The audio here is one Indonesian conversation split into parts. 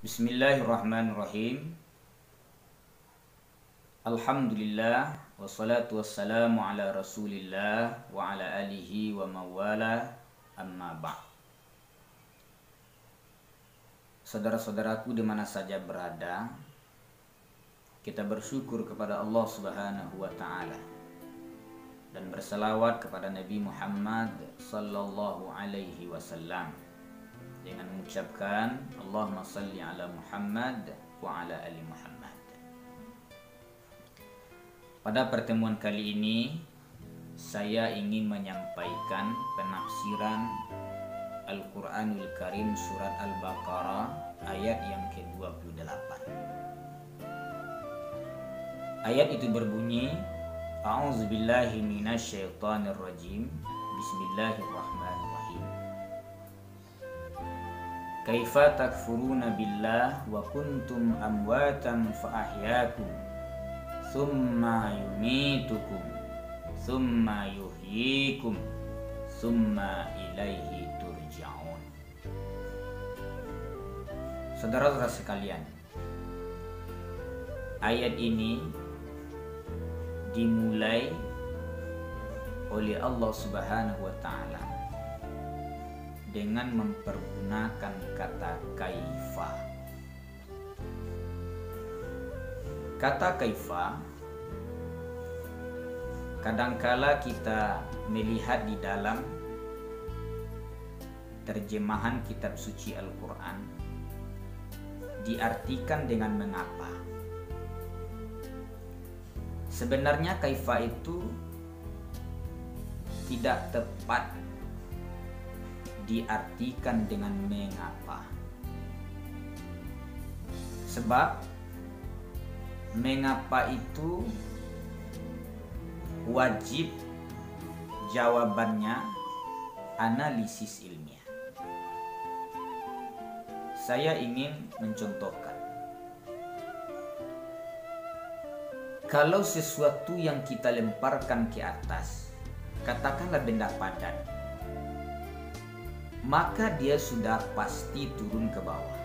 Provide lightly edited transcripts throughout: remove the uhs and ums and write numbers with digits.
Bismillahirrahmanirrahim. Alhamdulillah wassalatu wassalamu ala Rasulillah wa ala alihi wa mawala amma ba'd. Saudara-saudaraku di mana saja berada, kita bersyukur kepada Allah Subhanahu wa taala dan berselawat kepada Nabi Muhammad sallallahu alaihi wasallam dengan mengucapkan Allahumma salli ala Muhammad wa ala ali Muhammad. Pada pertemuan kali ini saya ingin menyampaikan penafsiran Al-Quranul Karim surat Al-Baqarah ayat yang ke-28. Ayat itu berbunyi, A'udzubillahi minasyaitonirrajim. Bismillahirrahmanirrahim. Kaifa takfuruna billah wa kuntum amwatan fa ahyaakum thumma yumitukum thumma yuhyikum thumma ilaihi turja'un. Saudara-saudara sekalian, ayat ini dimulai oleh Allah Subhanahu wa taala dengan mempergunakan kata kaifa. Kata kaifa kadangkala kita melihat di dalam terjemahan kitab suci Al-Quran diartikan dengan mengapa. Sebenarnya kaifa itu tidak tepat diartikan dengan mengapa. Sebab mengapa itu wajib jawabannya analisis ilmiah. Saya ingin mencontohkan. Kalau sesuatu yang kita lemparkan ke atas, katakanlah benda padat, maka dia sudah pasti turun ke bawah.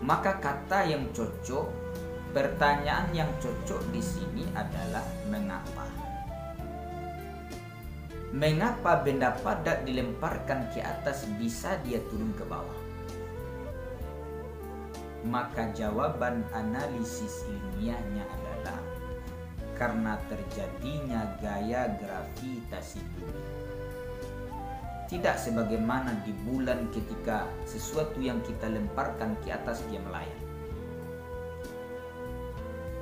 Maka kata yang cocok, pertanyaan yang cocok di sini adalah mengapa. Mengapa benda padat dilemparkan ke atas bisa dia turun ke bawah? Maka jawaban analisis ilmiahnya adalah karena terjadinya gaya gravitasi bumi. Tidak sebagaimana di bulan ketika sesuatu yang kita lemparkan ke atas dia melayang.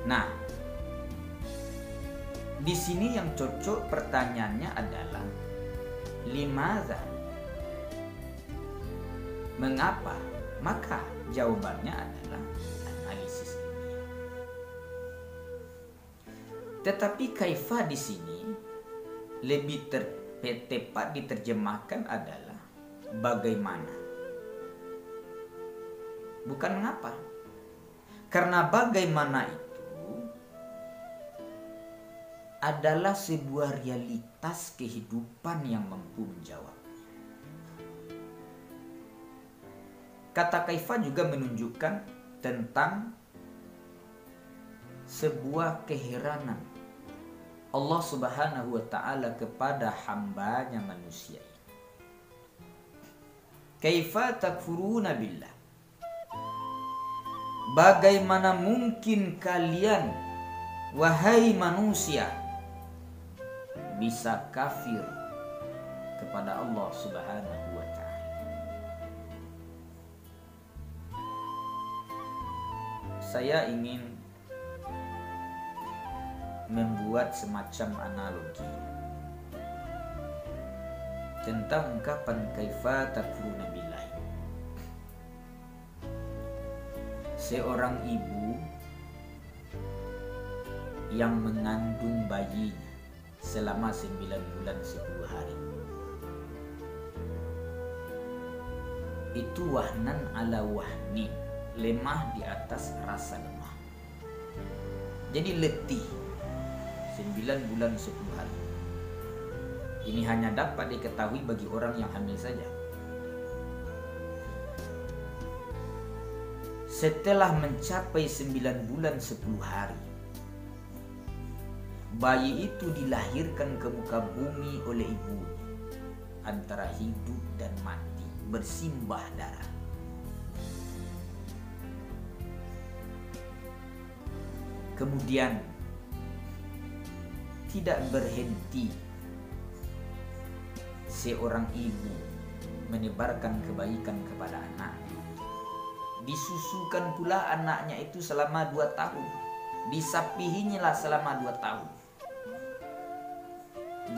Nah, di sini yang cocok pertanyaannya adalah limadza? Mengapa? Maka jawabannya adalah analisis ilmiah. Tetapi kaifa di sini lebih tepat diterjemahkan adalah bagaimana. Bukan mengapa. Karena bagaimana itu adalah sebuah realitas kehidupan yang mampu menjawab. Kata kaifa juga menunjukkan tentang sebuah keheranan Allah Subhanahu wa ta'ala kepada hambanya manusia. Kaifa takfuruna billah? Bagaimana mungkin kalian, wahai manusia, bisa kafir kepada Allah Subhanahu wa ta'ala? Saya ingin membuat semacam analogi tentang ungkapan kaifa takfuruna billah. Seorang ibu yang mengandung bayinya selama 9 bulan 10 hari. Itu wahnan ala wahni, lemah di atas rasa lemah. Jadi letih 9 bulan 10 hari. Ini hanya dapat diketahui bagi orang yang hamil saja. setelah mencapai 9 bulan 10 hari, bayi itu dilahirkan ke muka bumi oleh ibunya, antara hidup dan mati, bersimbah darah. Kemudian tidak berhenti seorang ibu menebarkan kebaikan kepada anaknya. Disusukan pula anaknya itu selama 2 tahun. Disapihinya selama 2 tahun.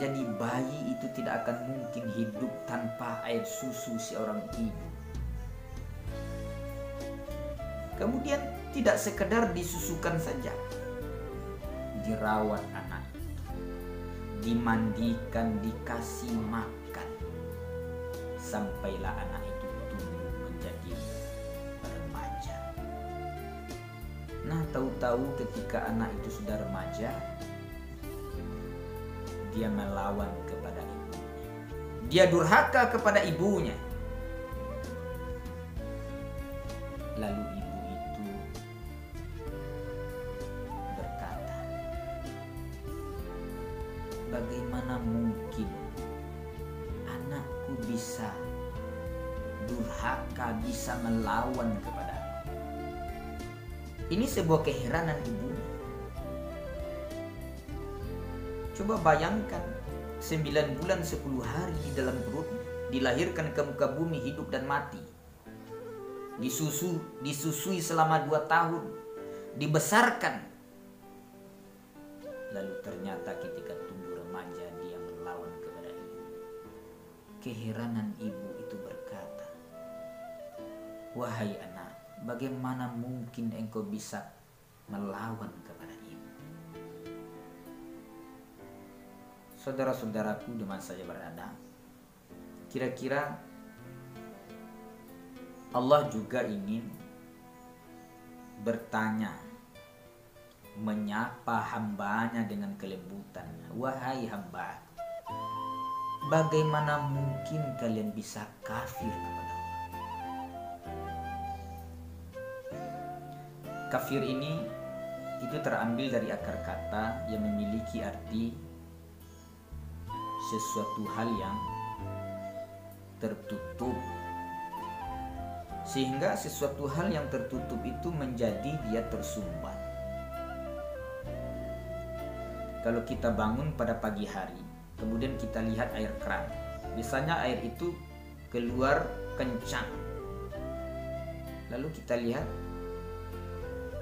Jadi bayi itu tidak akan mungkin hidup tanpa air susu seorang ibu. Kemudian tidak sekedar disusukan saja, dirawat anak itu, dimandikan, dikasih makan, sampailah anak itu tumbuh menjadi remaja. Nah, tahu-tahu ketika anak itu sudah remaja, dia melawan kepada ibunya. Dia durhaka kepada ibunya. Lalu ibu itu berkata, bagaimana mungkin anakku bisa durhaka, bisa melawan kepada aku? Ini sebuah keheranan ibunya. Coba bayangkan 9 bulan 10 hari di dalam perut, dilahirkan ke muka bumi hidup dan mati, disusui selama 2 tahun, dibesarkan, lalu ternyata ketika tumbuh remaja dia melawan kepada ibu. Keheranan ibu itu berkata, wahai anak, bagaimana mungkin engkau bisa melawan kepada ibu? Saudara-saudaraku di mana saja berada, kira-kira Allah juga ingin bertanya, menyapa hambanya dengan kelembutan. Wahai hamba, bagaimana mungkin kalian bisa kafir kepada Allah? Kafir ini itu terambil dari akar kata yang memiliki arti sesuatu hal yang tertutup, sehingga sesuatu hal yang tertutup itu menjadi dia tersumbat. Kalau kita bangun pada pagi hari, kemudian kita lihat air keran, biasanya air itu keluar kencang, lalu kita lihat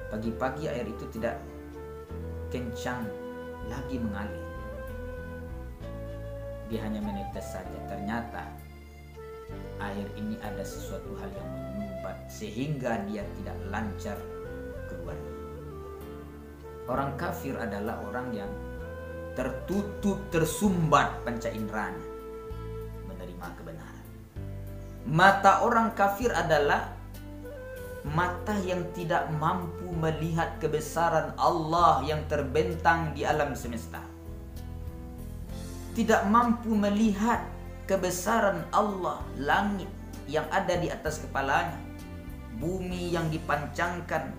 pagi-pagi air itu tidak kencang lagi mengalir, dia hanya menetes saja. Ternyata air ini ada sesuatu hal yang menyumbat sehingga dia tidak lancar keluar. Orang kafir adalah orang yang tertutup, tersumbat panca inderanya menerima kebenaran. Mata orang kafir adalah mata yang tidak mampu melihat kebesaran Allah yang terbentang di alam semesta, tidak mampu melihat kebesaran Allah, langit yang ada di atas kepalanya, bumi yang dipancangkan,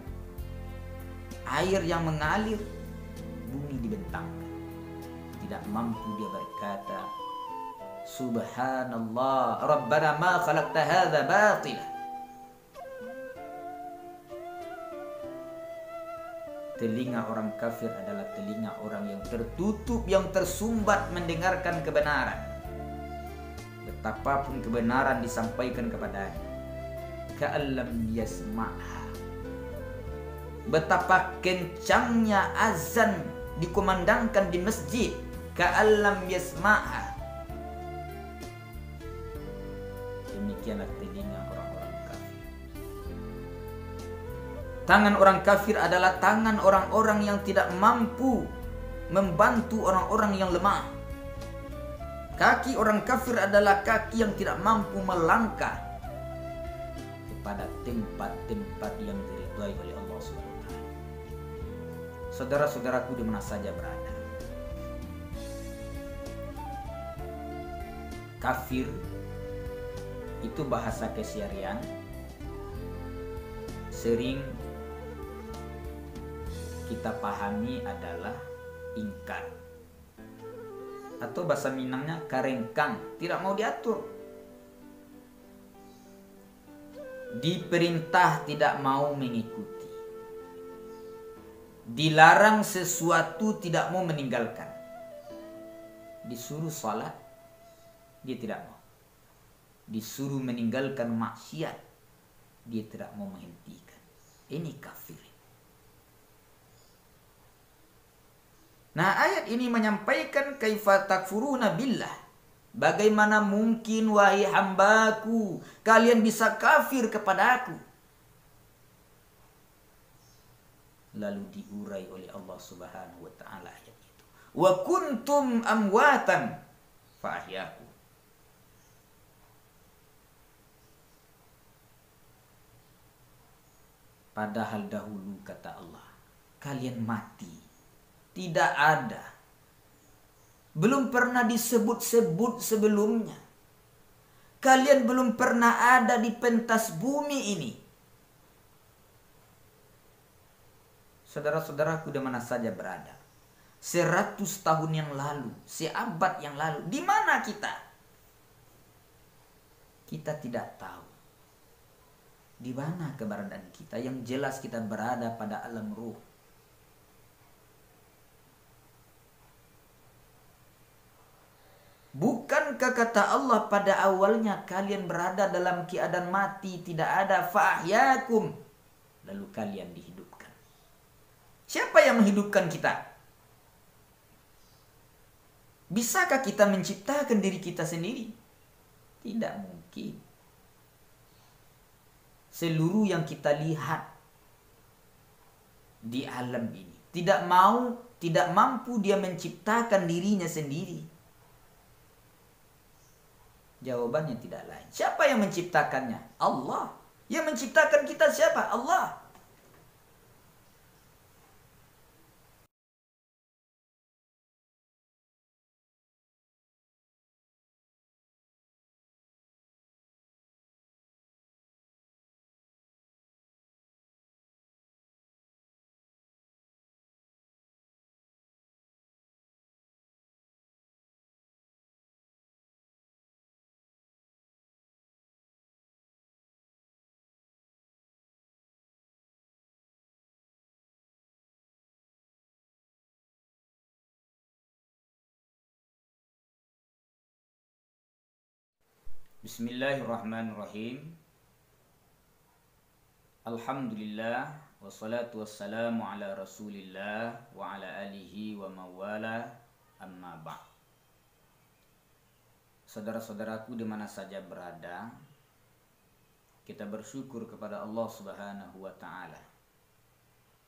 air yang mengalir, bumi dibentangkan. Tidak mampu dia berkata, Subhanallah, Rabbana ma khalaqta hadza batila. Telinga orang kafir adalah telinga orang yang tertutup, yang tersumbat mendengarkan kebenaran. Betapapun kebenaran disampaikan kepadanya, ka'allam yasma'ha. Betapa kencangnya azan dikumandangkan di masjid, ka'allam yasma'ha. Demikianlah telinga orang-orang kafir. Tangan orang kafir adalah tangan orang-orang yang tidak mampu membantu orang-orang yang lemah. Kaki orang kafir adalah kaki yang tidak mampu melangkah kepada tempat-tempat yang diridhai oleh Allah SWT. Saudara-saudaraku di mana saja berada, kafir itu bahasa keseharian sering kita pahami adalah ingkar, atau bahasa Minangnya karengkang, tidak mau diatur. Diperintah tidak mau mengikuti, dilarang sesuatu tidak mau meninggalkan, disuruh salat dia tidak mau, disuruh meninggalkan maksiat dia tidak mau menghentikan. Ini kafir. Nah, ayat ini menyampaikan kaifa takfuruna billah. Bagaimana mungkin wahai hambaku kalian bisa kafir kepada aku? Lalu diurai oleh Allah Subhanahu wa taala ayat itu. Wa kuntum amwatan fa ahyakum. Padahal dahulu kata Allah, kalian mati. Tidak ada, belum pernah disebut-sebut sebelumnya. Kalian belum pernah ada di pentas bumi ini. Saudara-saudaraku di mana saja berada, 100 tahun yang lalu, seabad yang lalu, di mana kita? Kita tidak tahu di mana keberadaan kita. Yang jelas kita berada pada alam ruh. Bukankah kata Allah pada awalnya kalian berada dalam keadaan mati, tidak ada, fa'ahyakum, lalu kalian dihidupkan. Siapa yang menghidupkan kita? Bisakah kita menciptakan diri kita sendiri? Tidak mungkin. Seluruh yang kita lihat di alam ini tidak mampu dia menciptakan dirinya sendiri. Jawabannya tidak lain. Siapa yang menciptakannya? Allah. Yang menciptakan kita siapa? Allah. Bismillahirrahmanirrahim. Alhamdulillah wassalatu wassalamu ala Rasulillah wa ala alihi wa mawala, amma ba'd. Saudara-saudaraku di mana saja berada, kita bersyukur kepada Allah Subhanahu wa taala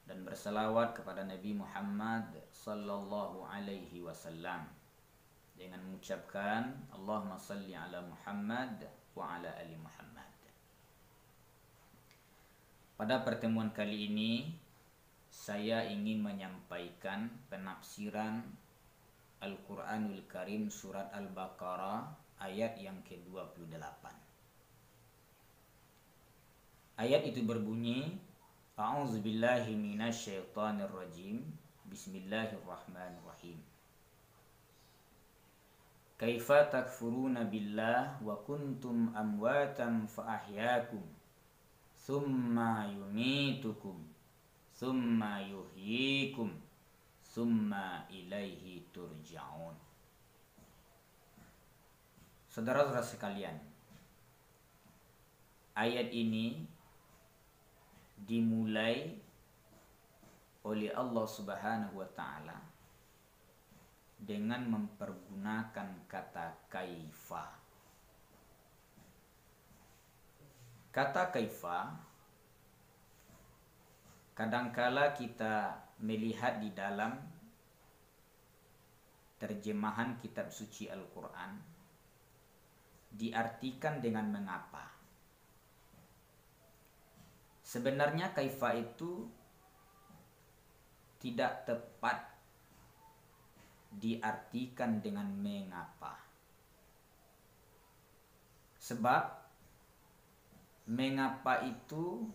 dan berselawat kepada Nabi Muhammad sallallahu alaihi wasallam dengan mengucapkan Allahumma salli ala Muhammad wa ala ali Muhammad. Pada pertemuan kali ini saya ingin menyampaikan penafsiran Al-Quranul Karim surat Al-Baqarah ayat yang ke-28. Ayat itu berbunyi, A'udzubillahi minasyaitonirrajim, Bismillahirrahmanirrahim. Kaifa takfuruna billah wa kuntum amwatan fa ahyakum thumma yumitukum thumma yuhyikum thumma ilaihi turja'un. Saudara-saudara sekalian, ayat ini dimulai oleh Allah Subhanahu wa taala dengan mempergunakan kata kaifa. Kata kaifa kadangkala kita melihat di dalam terjemahan kitab suci Al-Quran diartikan dengan mengapa. Sebenarnya kaifa itu tidak tepat diartikan dengan mengapa. Sebab mengapa itu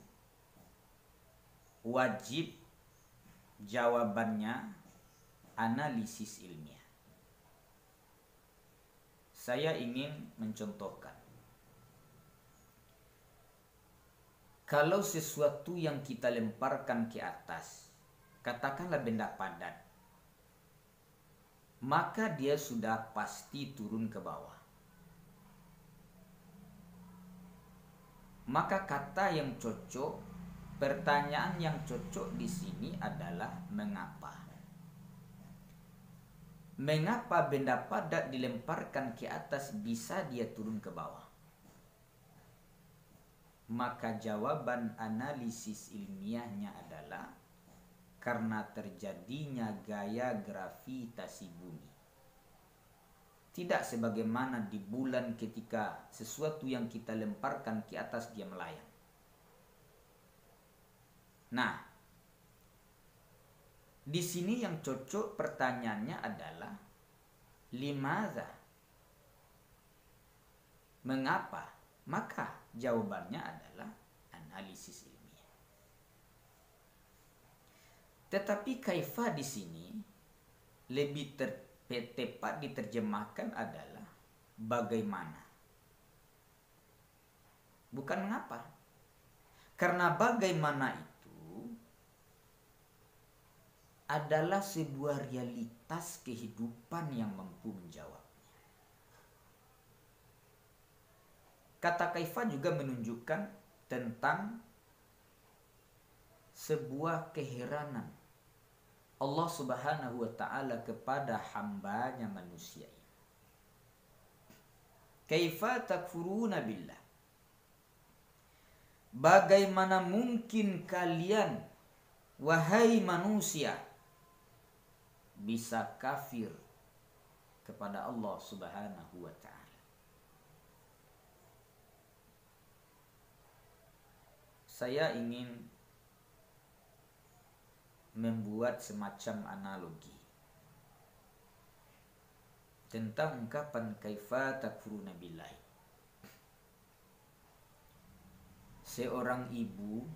wajib jawabannya analisis ilmiah. Saya ingin mencontohkan. Kalau sesuatu yang kita lemparkan ke atas, katakanlah benda padat, maka dia sudah pasti turun ke bawah. Maka kata yang cocok, pertanyaan yang cocok di sini adalah mengapa? Mengapa benda padat dilemparkan ke atas bisa dia turun ke bawah? Maka jawaban analisis ilmiahnya adalah karena terjadinya gaya gravitasi bumi. Tidak sebagaimana di bulan ketika sesuatu yang kita lemparkan ke atas dia melayang. Nah, di sini yang cocok pertanyaannya adalah limadza? Mengapa? Maka jawabannya adalah analisis ilmiah. Tetapi kaifa di sini lebih tepat diterjemahkan adalah bagaimana. Bukan mengapa. Karena bagaimana itu adalah sebuah realitas kehidupan yang mampu menjawabnya. Kata kaifa juga menunjukkan tentang sebuah keheranan Allah Subhanahu wa ta'ala kepada hambanya manusia. Kaifa takfuruna billah? Bagaimana mungkin kalian, wahai manusia, bisa kafir kepada Allah Subhanahu wa ta'ala? Saya ingin membuat semacam analogi tentang ungkapan kaifa takfuruna billahi. Seorang ibu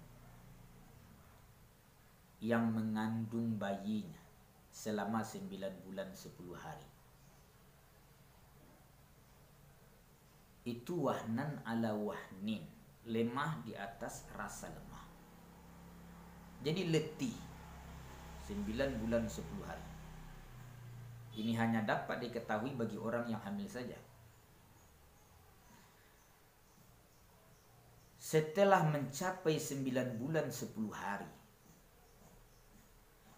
yang mengandung bayinya selama 9 bulan 10 hari. Itu wahnan ala wahnin, lemah di atas rasa lemah. Jadi letih 9 bulan 10 hari. Ini hanya dapat diketahui bagi orang yang hamil saja. Setelah mencapai 9 bulan 10 hari,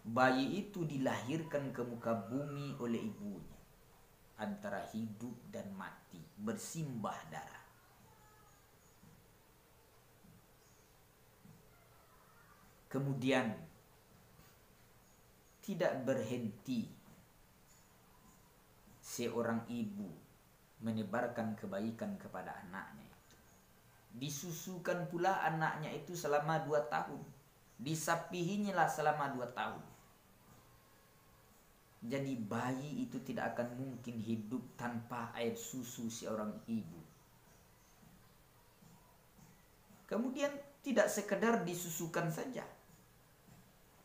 bayi itu dilahirkan ke muka bumi oleh ibunya, antara hidup dan mati, bersimbah darah. Kemudian tidak berhenti seorang ibu menebarkan kebaikan kepada anaknya itu. Disusukan pula anaknya itu selama 2 tahun. Disapihinyalah selama 2 tahun. Jadi bayi itu tidak akan mungkin hidup tanpa air susu seorang ibu. Kemudian tidak sekedar disusukan saja,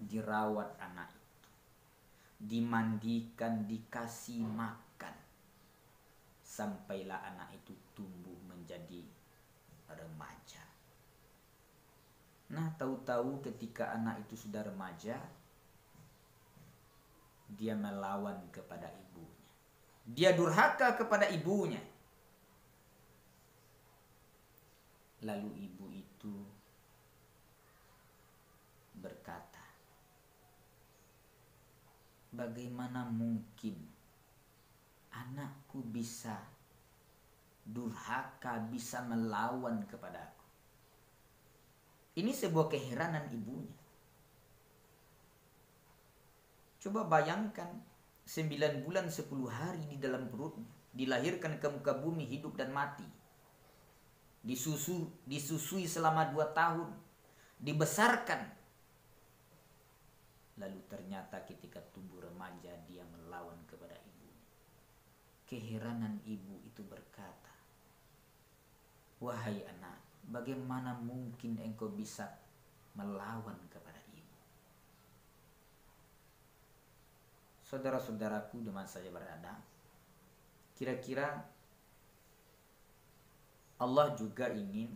dirawat anak itu, dimandikan, dikasih makan, sampailah anak itu tumbuh menjadi remaja. Nah, tahu-tahu ketika anak itu sudah remaja, dia melawan kepada ibunya. Dia durhaka kepada ibunya. Lalu ibu itu berkata, bagaimana mungkin anakku bisa durhaka, bisa melawan kepadaku? Ini sebuah keheranan ibunya. Coba bayangkan 9 bulan 10 hari di dalam perutnya, dilahirkan ke muka bumi hidup dan mati, disusui selama 2 tahun, dibesarkan. Lalu ternyata ketika tumbuh remaja dia melawan kepada ibunya. Keheranan ibu itu berkata, wahai anak, bagaimana mungkin engkau bisa melawan kepada ibu? saudara-saudaraku di mana saja berada, kira-kira Allah juga ingin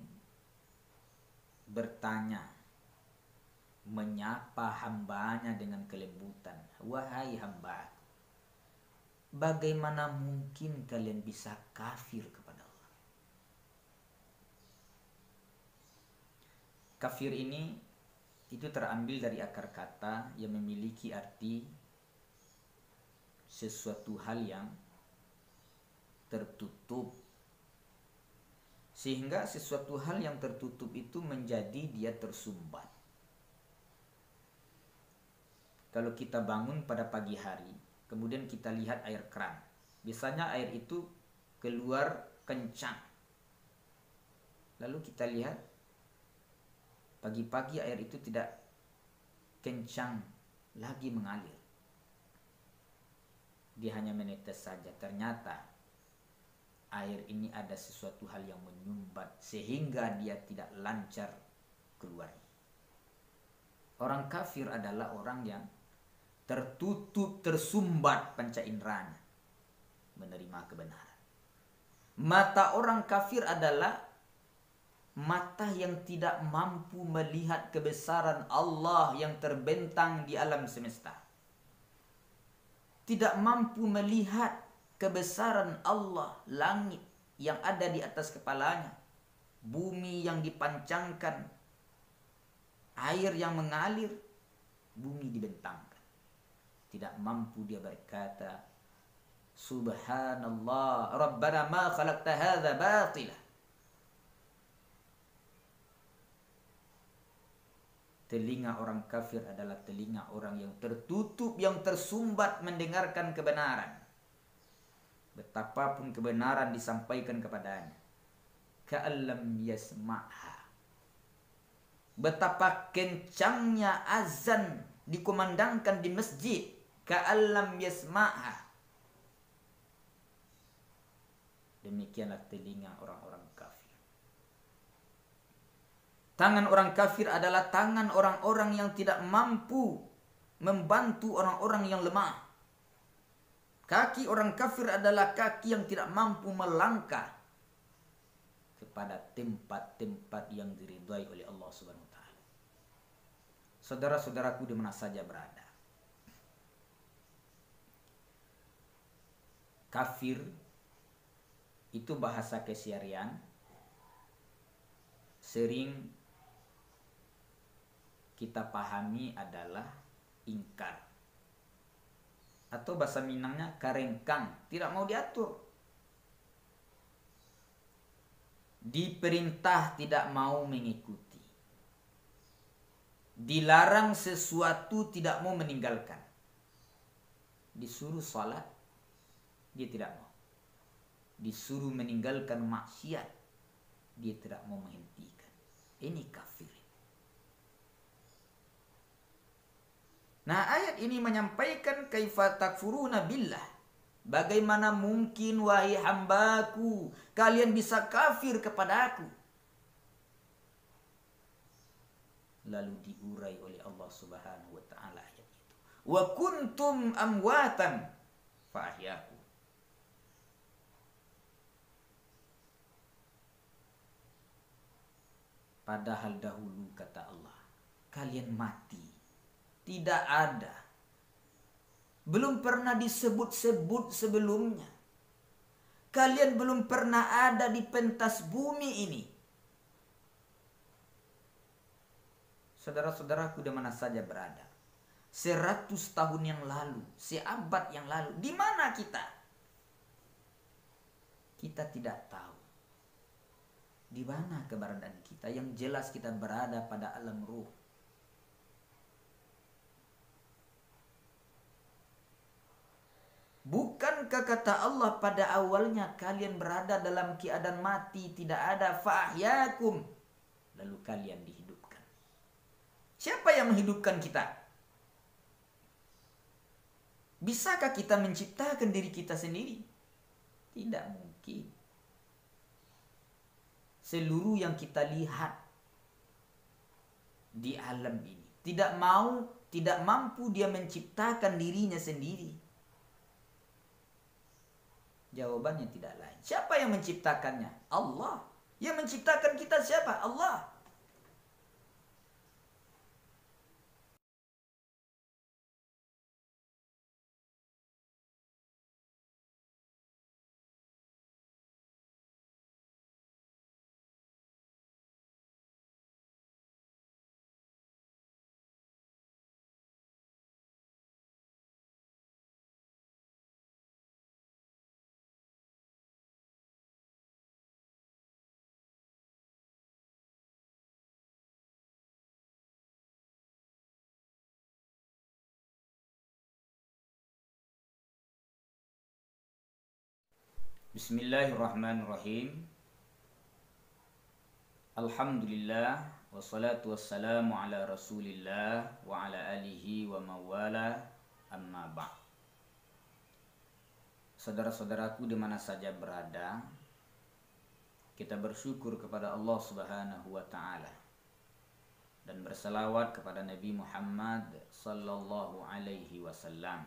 bertanya, menyapa hambanya dengan kelembutan. Wahai hamba, bagaimana mungkin kalian bisa kafir kepada Allah? Kafir ini itu terambil dari akar kata yang memiliki arti sesuatu hal yang tertutup. Sehingga sesuatu hal yang tertutup itu menjadi dia tersumbat. Kalau kita bangun pada pagi hari, kemudian kita lihat air keran. Biasanya air itu keluar kencang. Lalu kita lihat pagi-pagi air itu tidak kencang lagi mengalir. Dia hanya menetes saja. Ternyata air ini ada sesuatu hal yang menyumbat sehingga dia tidak lancar keluar. Orang kafir adalah orang yang tertutup, tersumbat panca inderanya menerima kebenaran. Mata orang kafir adalah mata yang tidak mampu melihat kebesaran Allah yang terbentang di alam semesta. Tidak mampu melihat kebesaran Allah, langit yang ada di atas kepalanya, bumi yang dipancangkan, air yang mengalir, bumi dibentangkan. Tidak mampu dia berkata, Subhanallah, Rabbana ma khalaqta hadza batila. Telinga orang kafir adalah telinga orang yang tertutup, yang tersumbat mendengarkan kebenaran. Betapapun kebenaran disampaikan kepadanya, ka'allam yasma'ha. Betapa kencangnya azan dikumandangkan di masjid, ka'allam yasma'ha. Demikianlah telinga orang-orang kafir. Tangan orang kafir adalah tangan orang-orang yang tidak mampu membantu orang-orang yang lemah. Kaki orang kafir adalah kaki yang tidak mampu melangkah kepada tempat-tempat yang diridhai oleh Allah Subhanahu wa taala. Saudara-saudaraku di mana saja berada, kafir itu bahasa keseharian sering kita pahami adalah ingkar. Atau bahasa Minangnya karengkang, tidak mau diatur. Diperintah tidak mau mengikuti. Dilarang sesuatu tidak mau meninggalkan. Disuruh salat, dia tidak mau. Disuruh meninggalkan maksiat, dia tidak mau menghentikan. Ini kafir. Nah, ayat ini menyampaikan kaifa takfuruna billah. Bagaimana mungkin wahai hambaku kalian bisa kafir kepada aku? Lalu diurai oleh Allah Subhanahu wa taala ayat itu. Wa kuntum amwatan fa ahyakum. Padahal dahulu kata Allah, kalian mati. Tidak ada. Belum pernah disebut-sebut sebelumnya. Kalian belum pernah ada di pentas bumi ini. Saudara-saudaraku di mana saja berada. 100 tahun yang lalu, seabad yang lalu, di mana kita? Kita tidak tahu. Di mana keberadaan kita? Yang jelas kita berada pada alam ruh. Bukankah kata Allah pada awalnya kalian berada dalam keadaan mati, tidak ada, fa'ahyakum, lalu kalian dihidupkan. Siapa yang menghidupkan kita? Bisakah kita menciptakan diri kita sendiri? Tidak mungkin. Seluruh yang kita lihat di alam ini tidak mampu dia menciptakan dirinya sendiri. Jawabannya tidak lain. Siapa yang menciptakannya? Allah. Yang menciptakan kita siapa? Allah. Bismillahirrahmanirrahim. Alhamdulillah wassalatu wassalamu ala Rasulillah wa ala alihi wa mawala, amma ba'd. Saudara-saudaraku di mana saja berada, kita bersyukur kepada Allah Subhanahu wa taala dan berselawat kepada Nabi Muhammad sallallahu alaihi wasallam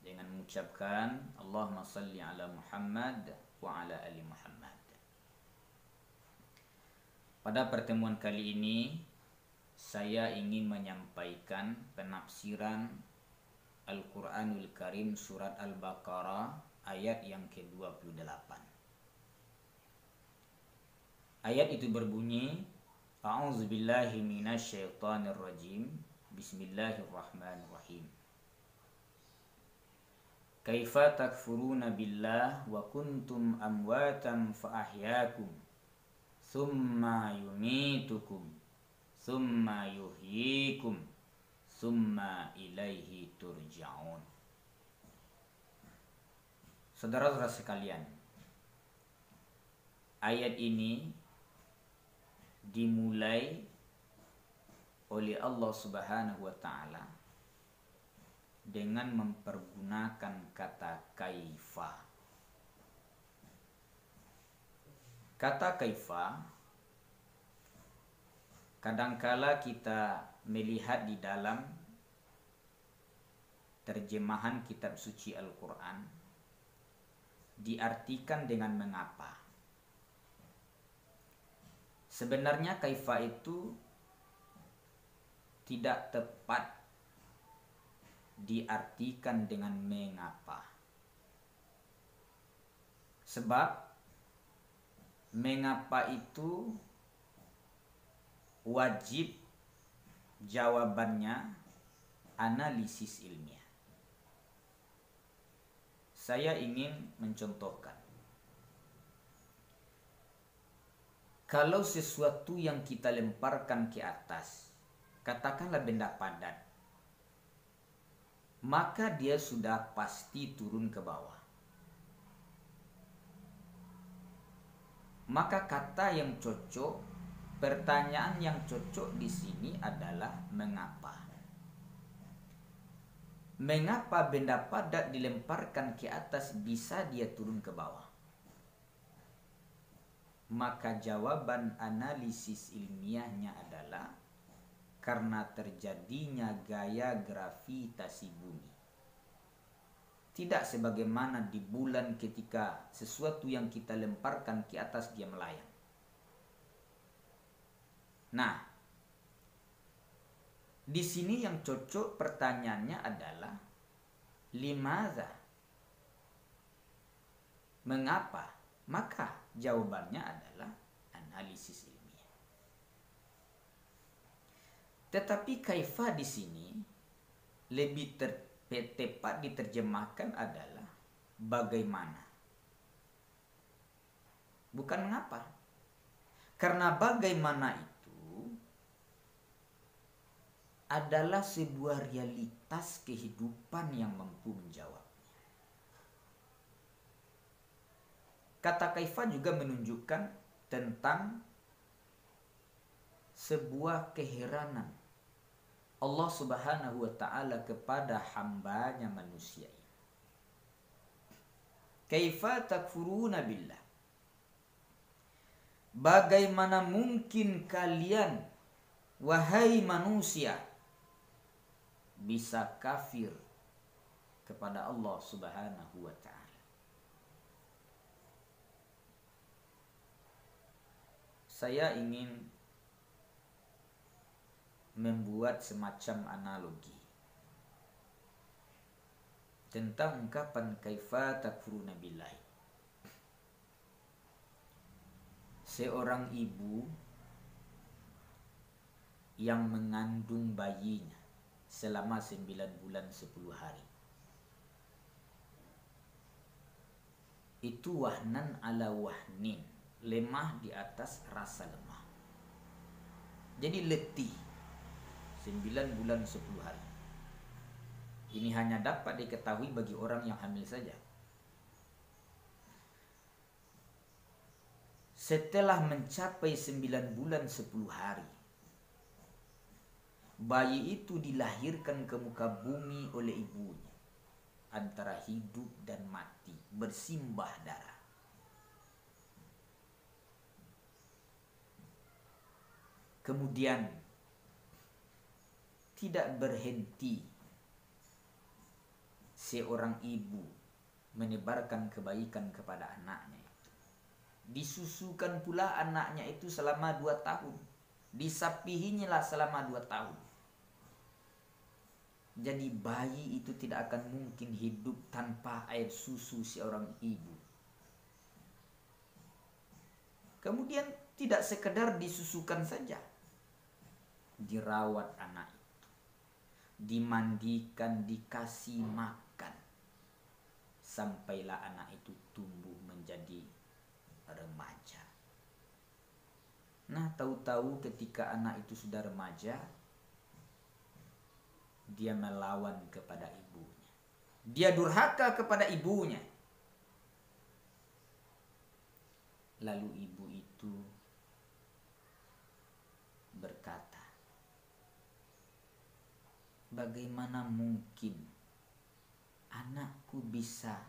dengan mengucapkan Allahumma salli ala Muhammad wa ala ali Muhammad. Pada pertemuan kali ini saya ingin menyampaikan penafsiran Al-Quranul Karim surat Al-Baqarah ayat yang ke-28. Ayat itu berbunyi, A'udzubillahi minasyaitonirrajim, Bismillahirrahmanirrahim. Kaifa takfuruna billah wa kuntum amwatan fa ahyaakum thumma yumitukum thumma yuhyikum thumma ilaihi turja'un. Saudara-saudara sekalian, ayat ini dimulai oleh Allah Subhanahu wa taala dengan mempergunakan kata kaifa. Kata kaifa kadangkala kita melihat di dalam terjemahan kitab suci Al-Quran diartikan dengan mengapa. Sebenarnya kaifa itu tidak tepat diartikan dengan mengapa. Sebab mengapa itu wajib jawabannya analisis ilmiah. Saya ingin mencontohkan. Kalau sesuatu yang kita lemparkan ke atas, katakanlah benda padat, maka dia sudah pasti turun ke bawah. Maka kata yang cocok, pertanyaan yang cocok di sini adalah mengapa. Mengapa benda padat dilemparkan ke atas bisa dia turun ke bawah? Maka jawaban analisis ilmiahnya adalah karena terjadinya gaya gravitasi bumi. Tidak sebagaimana di bulan ketika sesuatu yang kita lemparkan ke atas dia melayang. Nah, di sini yang cocok pertanyaannya adalah limadza? Mengapa? Maka jawabannya adalah analisis ilmiah. Tetapi kaifa di sini lebih tepat diterjemahkan adalah bagaimana. Bukan mengapa. Karena bagaimana itu adalah sebuah realitas kehidupan yang mampu menjawabnya. Kata kaifa juga menunjukkan tentang sebuah keheranan Allah Subhanahu wa ta'ala kepada hambanya manusia ini. Kaifa takfuruna billah? Bagaimana mungkin kalian, wahai manusia, bisa kafir kepada Allah Subhanahu wa ta'ala? saya ingin membuat semacam analogi tentang ungkapan kaifa takfuruna billahi. Seorang ibu yang mengandung bayinya selama 9 bulan 10 hari. Itu wahnan ala wahnin, lemah di atas rasa lemah. Jadi letih 9 bulan 10 hari. Ini hanya dapat diketahui bagi orang yang hamil saja. Setelah mencapai 9 bulan 10 hari, bayi itu dilahirkan ke muka bumi oleh ibunya, antara hidup dan mati, bersimbah darah. Kemudian tidak berhenti seorang ibu menebarkan kebaikan kepada anaknya. Disusukan pula anaknya itu selama 2 tahun. Disapihinya selama 2 tahun. Jadi bayi itu tidak akan mungkin hidup tanpa air susu seorang ibu. Kemudian tidak sekedar disusukan saja, dirawat anak itu, dimandikan, dikasih makan, sampailah anak itu tumbuh menjadi remaja. Nah, tahu-tahu ketika anak itu sudah remaja, dia melawan kepada ibunya. Dia durhaka kepada ibunya. Lalu ibu itu berkata, bagaimana mungkin anakku bisa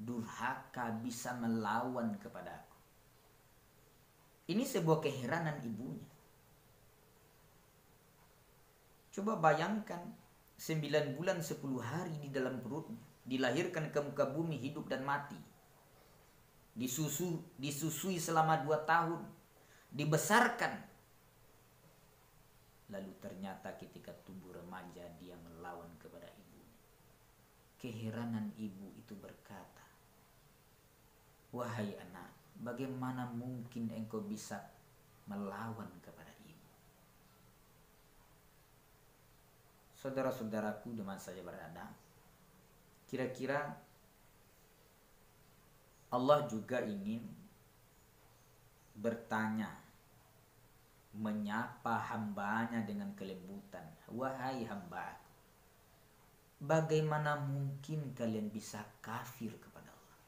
durhaka, bisa melawan kepadaku? Ini sebuah keheranan ibunya. Coba bayangkan 9 bulan 10 hari di dalam perutnya, dilahirkan ke muka bumi hidup dan mati, disusui selama 2 tahun, dibesarkan, lalu ternyata ketika tumbuh remaja dia melawan kepada ibu. Keheranan ibu itu berkata, wahai anak, bagaimana mungkin engkau bisa melawan kepada ibu? Saudara-saudaraku di mana saja berada, kira-kira Allah juga ingin bertanya, menyapa hambanya dengan kelembutan. Wahai hamba, bagaimana mungkin kalian bisa kafir kepada Allah?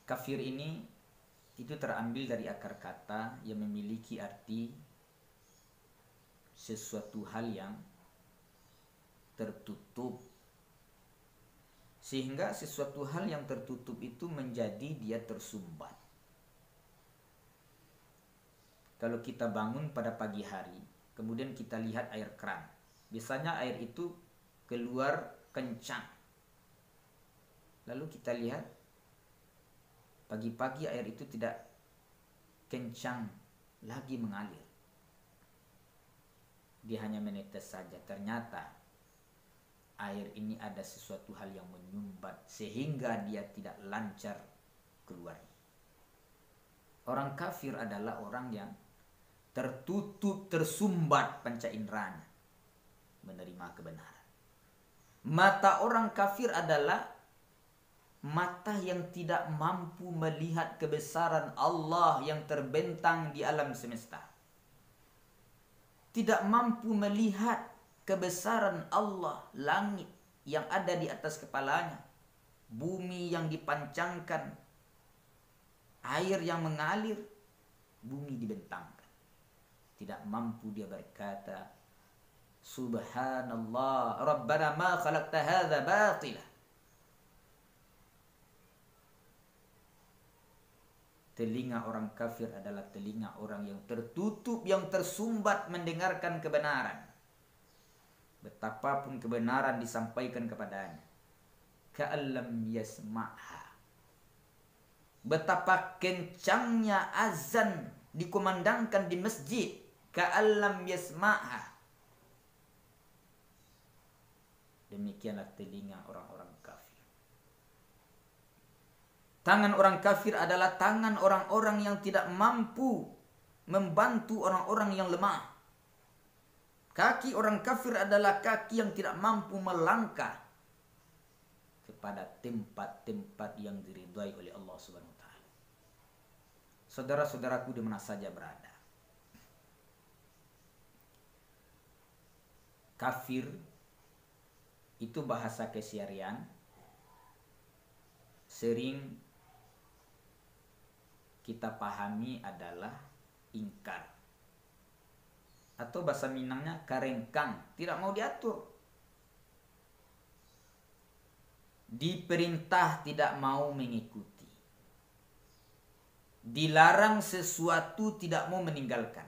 Kafir ini itu terambil dari akar kata yang memiliki arti sesuatu hal yang tertutup, sehingga sesuatu hal yang tertutup itu menjadi dia tersumbat. Kalau kita bangun pada pagi hari, kemudian kita lihat air keran, biasanya air itu keluar kencang. Lalu kita lihat pagi-pagi air itu tidak kencang lagi mengalir, dia hanya menetes saja. Ternyata air ini ada sesuatu hal yang menyumbat sehingga dia tidak lancar keluar. Orang kafir adalah orang yang tertutup, tersumbat panca inderanya menerima kebenaran. Mata orang kafir adalah mata yang tidak mampu melihat kebesaran Allah yang terbentang di alam semesta. Tidak mampu melihat kebesaran Allah, langit yang ada di atas kepalanya, bumi yang dipancangkan, air yang mengalir, bumi dibentangkan. Tidak mampu dia berkata, Subhanallah, Rabbana ma khalaqta hadza batila. Telinga orang kafir adalah telinga orang yang tertutup, yang tersumbat mendengarkan kebenaran. Betapapun kebenaran disampaikan kepadanya, ka'allam yasma'ha, betapa kencangnya azan dikumandangkan di masjid, ka'allam yasma'ha. Demikianlah telinga orang-orang kafir. Tangan orang kafir adalah tangan orang-orang yang tidak mampu membantu orang-orang yang lemah. Kaki orang kafir adalah kaki yang tidak mampu melangkah kepada tempat-tempat yang diridhai oleh Allah Subhanahu wa taala. Saudara-saudaraku di mana saja berada, kafir itu bahasa keseharian sering kita pahami adalah ingkar, atau bahasa Minangnya karengkang, tidak mau diatur. Diperintah tidak mau mengikuti. Dilarang sesuatu tidak mau meninggalkan.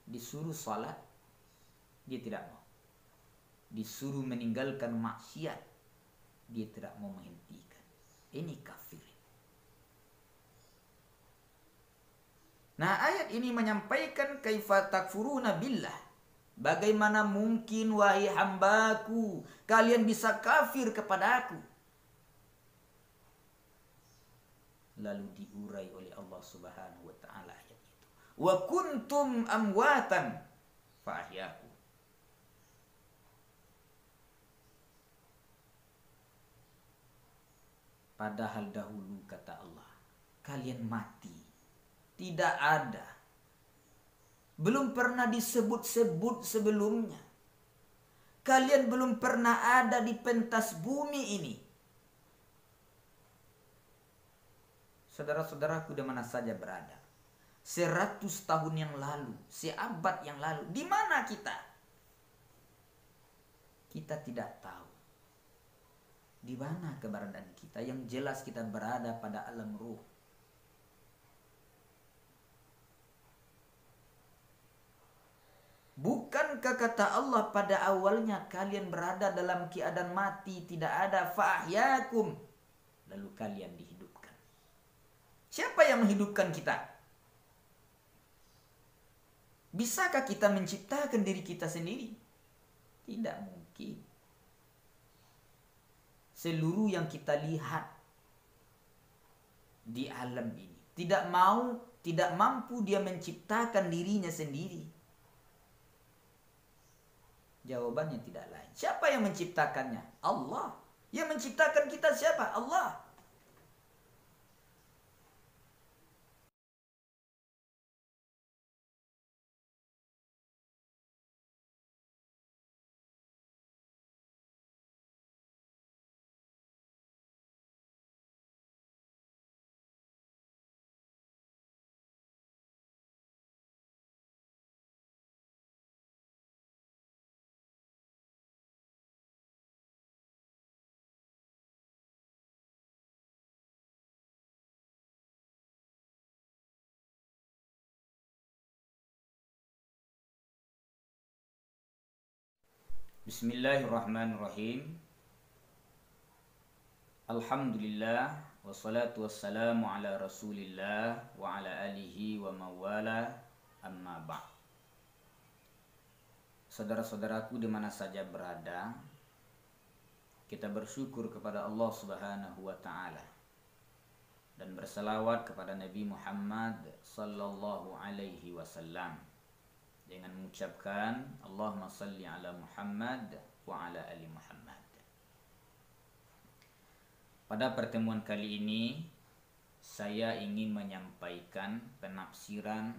Disuruh salat, dia tidak mau. Disuruh meninggalkan maksiat, dia tidak mau menghentikan. Ini kafir. Nah, ayat ini menyampaikan kaifa takfuruna billah. Bagaimana mungkin wahai hambaku kalian bisa kafir kepada aku? Lalu diurai oleh Allah Subhanahu wa taala ayat itu. Wa kuntum amwatan fa ahyakum. Padahal dahulu kata Allah, kalian mati. Tidak ada. Belum pernah disebut-sebut sebelumnya. Kalian belum pernah ada di pentas bumi ini. Saudara-saudaraku di mana saja berada. 100 tahun yang lalu, seabad yang lalu, di mana kita? Kita tidak tahu. Di mana keberadaan kita? Yang jelas kita berada pada alam ruh. Bukankah kata Allah pada awalnya kalian berada dalam keadaan mati, tidak ada, fa'ahyakum, lalu kalian dihidupkan. Siapa yang menghidupkan kita? Bisakah kita menciptakan diri kita sendiri? Tidak mungkin. Seluruh yang kita lihat di alam ini tidak mampu dia menciptakan dirinya sendiri. Jawabannya tidak lain. Siapa yang menciptakannya? Allah. Yang menciptakan kita siapa? Allah. Bismillahirrahmanirrahim. Alhamdulillah wassalatu wassalamu ala Rasulillah wa ala alihi wa mawala, amma ba'd. Saudara-saudaraku di mana saja berada, kita bersyukur kepada Allah Subhanahu wa taala dan berselawat kepada Nabi Muhammad sallallahu alaihi wasallam dengan mengucapkan Allahumma salli ala Muhammad wa ala ali Muhammad. Pada pertemuan kali ini saya ingin menyampaikan penafsiran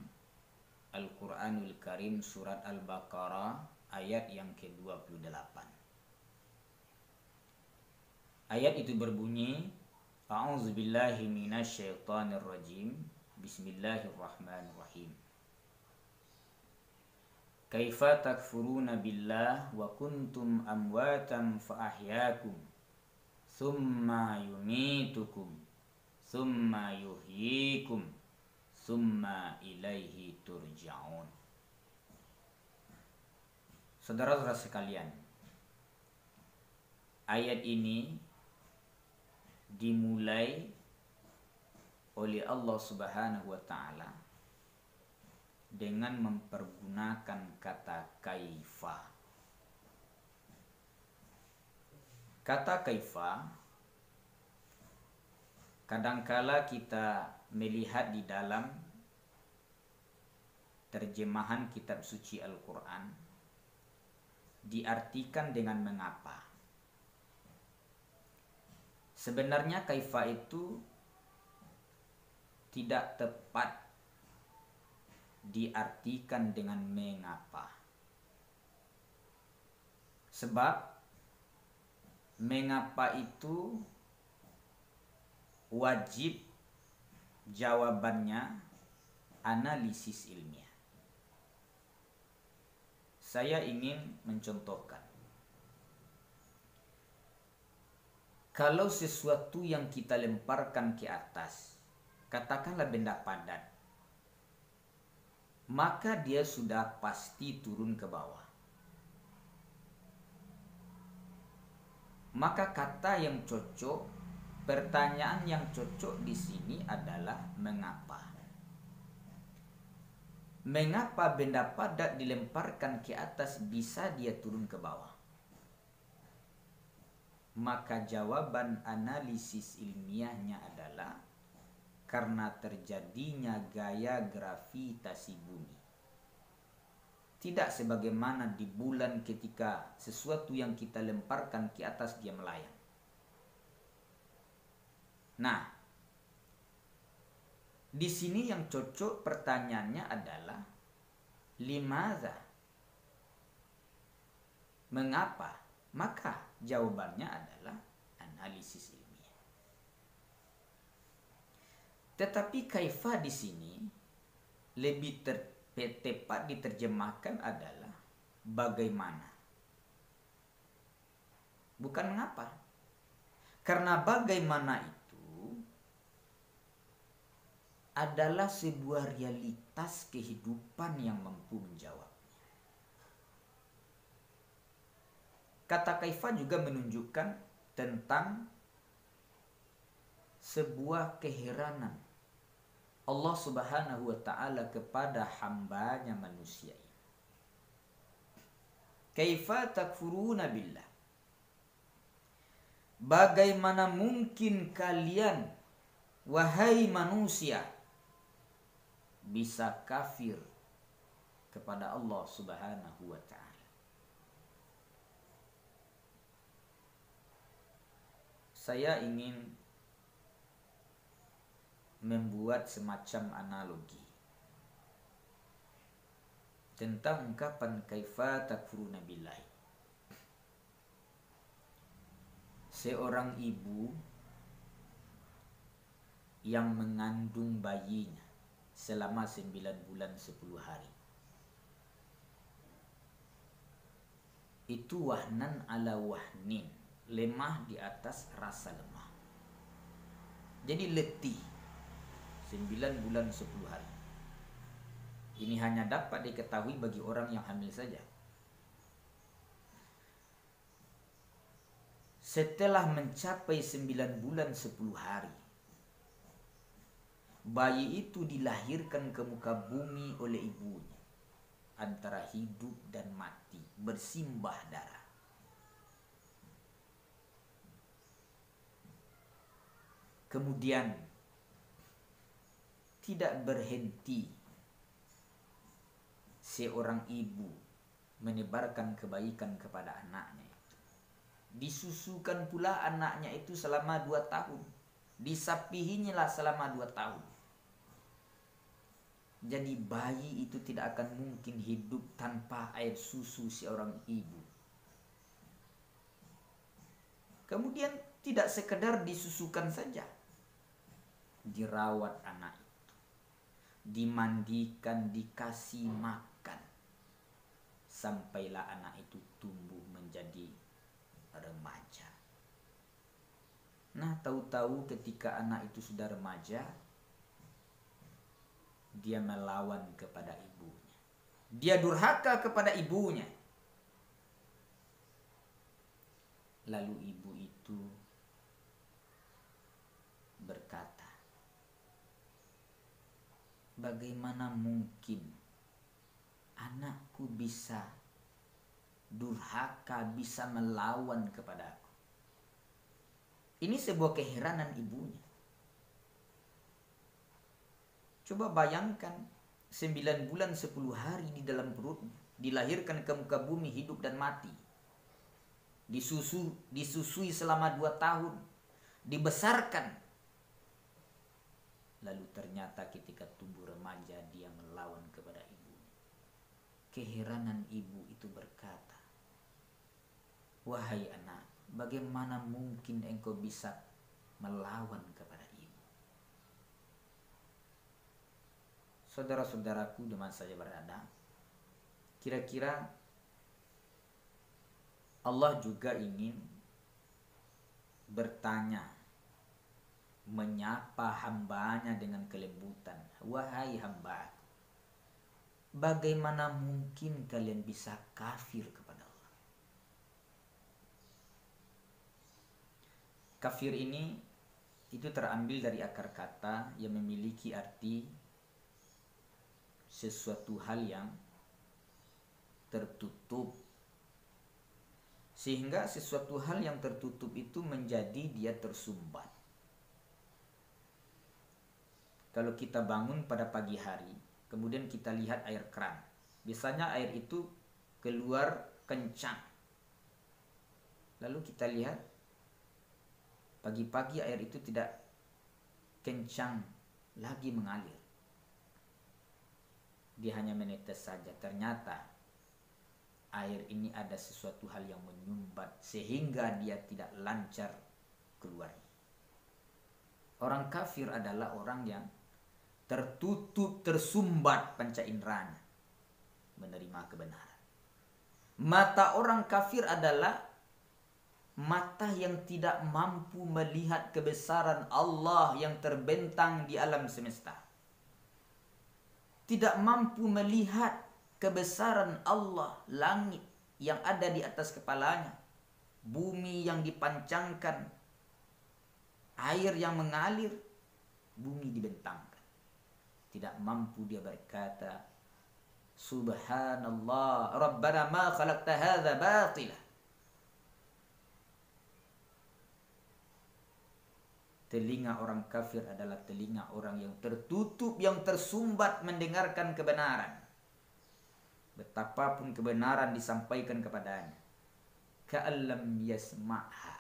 Al-Quranul Karim surat Al-Baqarah ayat yang ke-28. Ayat itu berbunyi, A'udzubillahi minasyaitonirrajim, Bismillahirrahmanirrahim. Kaifa takfuruna billah wa kuntum amwatan fa ahyakum thumma yumitukum thumma yuhyikum thumma ilaihi turja'un. Saudara-saudara sekalian, ayat ini dimulai oleh Allah Subhanahu wa taala dengan mempergunakan kata kaifa. Kata kaifa kadangkala kita melihat di dalam terjemahan kitab suci Al-Quran diartikan dengan mengapa. Sebenarnya kaifa itu tidak tepat diartikan dengan mengapa. Sebab mengapa itu wajib jawabannya analisis ilmiah. Saya ingin mencontohkan. Kalau sesuatu yang kita lemparkan ke atas, katakanlah benda padat, maka dia sudah pasti turun ke bawah. Maka kata yang cocok, pertanyaan yang cocok di sini adalah mengapa. Mengapa benda padat dilemparkan ke atas bisa dia turun ke bawah? Maka jawaban analisis ilmiahnya adalah karena terjadinya gaya gravitasi bumi. Tidak sebagaimana di bulan ketika sesuatu yang kita lemparkan ke atas dia melayang. Nah, di sini yang cocok pertanyaannya adalah limadza? Mengapa? Maka jawabannya adalah analisis ilmiah. Tetapi kaifa di sini lebih tepat diterjemahkan adalah bagaimana. Bukan mengapa. Karena bagaimana itu adalah sebuah realitas kehidupan yang mampu menjawabnya. Kata kaifa juga menunjukkan tentang sebuah keheranan Allah Subhanahu wa ta'ala kepada hambanya manusia ini. Kaifa takfuruna billah? Bagaimana mungkin kalian, wahai manusia, bisa kafir kepada Allah Subhanahu wa ta'ala? Saya ingin membuat semacam analogi tentang ungkapan kaifa takfuruna billahi. Seorang ibu yang mengandung bayinya selama 9 bulan 10 hari. Itu wahnan ala wahnin, lemah di atas rasa lemah. Jadi letih 9 bulan 10 hari. Ini hanya dapat diketahui bagi orang yang hamil saja. Setelah mencapai 9 bulan 10 hari, bayi itu dilahirkan ke muka bumi oleh ibunya. Antara hidup dan mati, bersimbah darah. Kemudian tidak berhenti seorang ibu menebarkan kebaikan kepada anaknya itu. Disusukan pula anaknya itu selama 2 tahun. Disapihinya selama 2 tahun. Jadi bayi itu tidak akan mungkin hidup tanpa air susu seorang ibu. Kemudian tidak sekedar disusukan saja, dirawat anak itu, dimandikan, dikasih makan, sampailah anak itu tumbuh menjadi remaja. Nah, tahu-tahu ketika anak itu sudah remaja, dia melawan kepada ibunya. Dia durhaka kepada ibunya. Lalu ibu itu berkata, bagaimana mungkin anakku bisa durhaka, bisa melawan kepadaku. Ini sebuah keheranan ibunya. Coba bayangkan 9 bulan 10 hari di dalam perutnya, dilahirkan ke muka bumi hidup dan mati, disusui selama 2 tahun, dibesarkan, lalu ternyata ketika tumbuh remaja dia melawan kepada ibu. Keheranan ibu itu berkata, wahai anak, bagaimana mungkin engkau bisa melawan kepada ibu? Saudara-saudaraku di mana saja berada, kira-kira Allah juga ingin bertanya, menyapa hambanya dengan kelembutan. Wahai hamba, bagaimana mungkin kalian bisa kafir kepada Allah? Kafir ini itu terambil dari akar kata yang memiliki arti sesuatu hal yang tertutup, sehingga sesuatu hal yang tertutup itu menjadi dia tersumbat. Kalau kita bangun pada pagi hari, kemudian kita lihat air keran, biasanya air itu keluar kencang, lalu kita lihat pagi-pagi air itu tidak kencang lagi mengalir, dia hanya menetes saja. Ternyata air ini ada sesuatu hal yang menyumbat sehingga dia tidak lancar keluar. Orang kafir adalah orang yang tertutup, tersumbat panca inderanya menerima kebenaran. Mata orang kafir adalah mata yang tidak mampu melihat kebesaran Allah yang terbentang di alam semesta. Tidak mampu melihat kebesaran Allah, langit yang ada di atas kepalanya, bumi yang dipancangkan, air yang mengalir, bumi dibentangkan. Tidak mampu dia berkata, Subhanallah, Rabbana ma khalaqta hadza batila. Telinga orang kafir adalah telinga orang yang tertutup, yang tersumbat mendengarkan kebenaran. Betapapun kebenaran disampaikan kepadanya, ka'allam yasma'ha.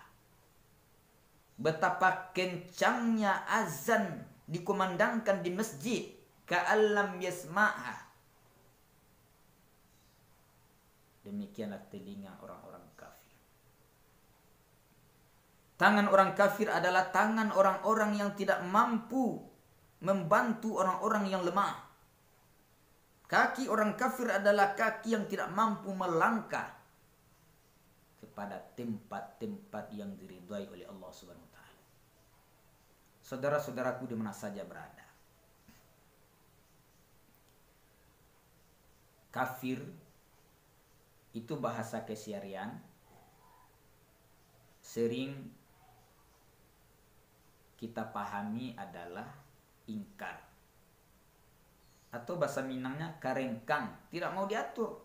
Betapa kencangnya azan dikumandangkan di masjid, ka'allam yasma'ha. Demikianlah telinga orang-orang kafir. Tangan orang kafir adalah tangan orang-orang yang tidak mampu membantu orang-orang yang lemah. Kaki orang kafir adalah kaki yang tidak mampu melangkah kepada tempat-tempat yang diridhai oleh Allah Subhanahu wa taala. Saudara-saudaraku di mana saja berada, kafir itu bahasa keseharian sering kita pahami adalah ingkar, atau bahasa Minangnya karengkang, tidak mau diatur.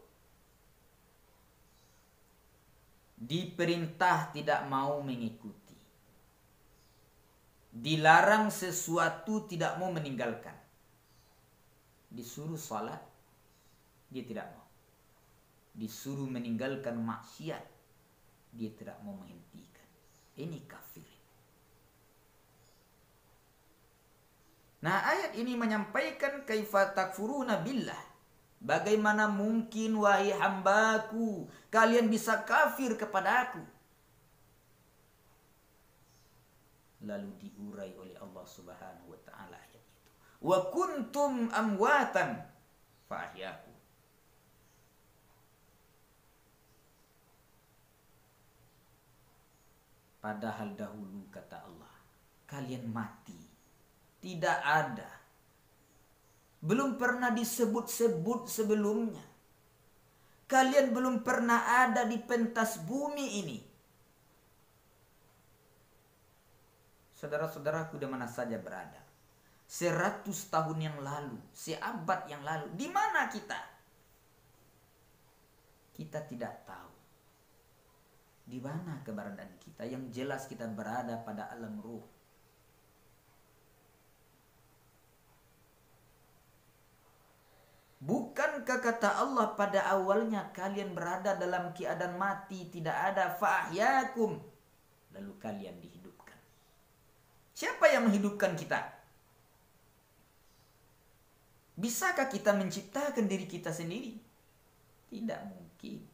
Diperintah tidak mau mengikuti. Dilarang sesuatu tidak mau meninggalkan. Disuruh salat, dia tidak mau. Disuruh meninggalkan maksiat, dia tidak mau menghentikan. Ini kafir. Nah, ayat ini menyampaikan kaifa takfuruna billah. Bagaimana mungkin wahai hambaku kalian bisa kafir kepada aku? Lalu diurai oleh Allah Subhanahu wa taala ayat itu. Wa kuntum amwatan fa ahyakum. Padahal dahulu kata Allah, kalian mati. Tidak ada. Belum pernah disebut-sebut sebelumnya. Kalian belum pernah ada di pentas bumi ini. Saudara-saudaraku di mana saja berada, 100 tahun yang lalu, seabad yang lalu. Di mana kita? Kita tidak tahu. Di mana keberadaan kita? Yang jelas kita berada pada alam ruh. Bukankah kata Allah pada awalnya kalian berada dalam keadaan mati, tidak ada, fa'ahyakum, lalu kalian dihidupkan. Siapa yang menghidupkan kita? Bisakah kita menciptakan diri kita sendiri? Tidak mungkin.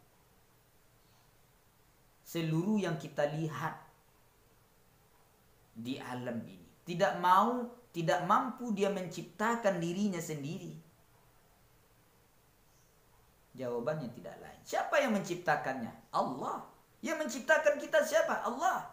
Seluruh yang kita lihat di alam ini tidak mampu dia menciptakan dirinya sendiri. Jawabannya tidak lain. Siapa yang menciptakannya? Allah. Yang menciptakan kita siapa? Allah.